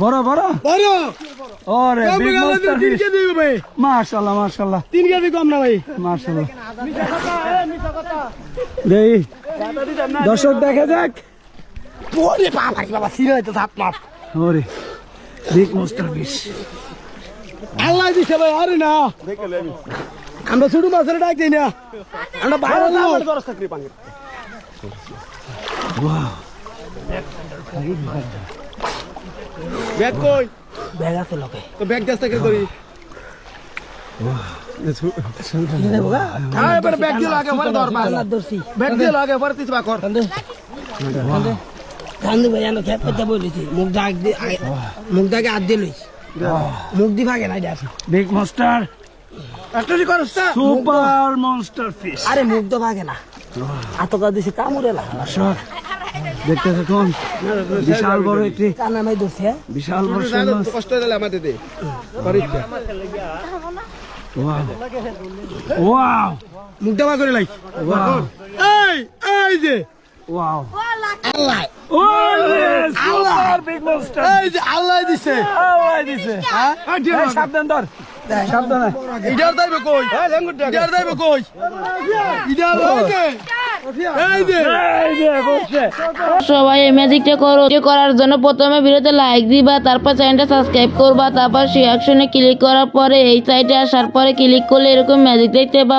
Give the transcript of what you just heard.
বড় বড় বড় ওরে বিগ মাস্টার ফিশ মাশাআল্লাহ মাশাআল্লাহ 3 কেজি কম না ভাই মাশাআল্লাহ দেই দর্শক দেখা যাক ওরে বাবা বাবা ছিড়ে তো সাপ মাপ ওরে বিগ মাস্টার ফিশ আল্লাহ দিছে ভাই আরে না দেখলে আমি আমরা ছোট মাছের ডাক দেই না আমরা বাইরে না আমার দরস থাকরি পানি ওয়াও ব্যাগ কই ব্যাগ আছে লকে তো ব্যাগ দাস থেকে করি ওয়াও নে বগা আয় বড় ব্যাগ দিয়ে লাগে বড় দর মাছ ব্যাগ দিয়ে লাগে বড় তিস বাকর কান্দু ভাই আমি খেপ করতে বলেছি মুখ ডাক দি মুখ ডাকে হাত দিয়ে লইছি মুখ দি ভাগে না দেখ বিগ মাস্টার আটলি করছ সুপার মনস্টার ফিশ আরে মুখ তো ভাগে না আতকা দিছে কামুরে না সর দেখতে দেখুন বিশাল বড় একটি কানা মাই দছে বিশাল বড় মাছ কষ্ট হলে আমাদের দে পরীক্ষা ওয়াও ওয়াও মুখ দেওয়া করে লাই ওয়াও এই যে ওয়াও আল্লাহ সুপার বিগ মাস্টার এই যে আল্লাহ দিছে হ্যাঁ সাবধান ধর সাবধান ইডার দাইবে কই ইডার দাইবে কই ইডার ওকে সবাই এই ম্যাজিকটা করার জন্য প্রথমে ভিডিওতে লাইক দিবা, তারপর চ্যানেলটা সাবস্ক্রাইব করবা, তারপর সেই অপশনে ক্লিক করার পরে এই সাইটে আসার পরে ক্লিক করলে এরকম ম্যাজিক দেখতে পাবা।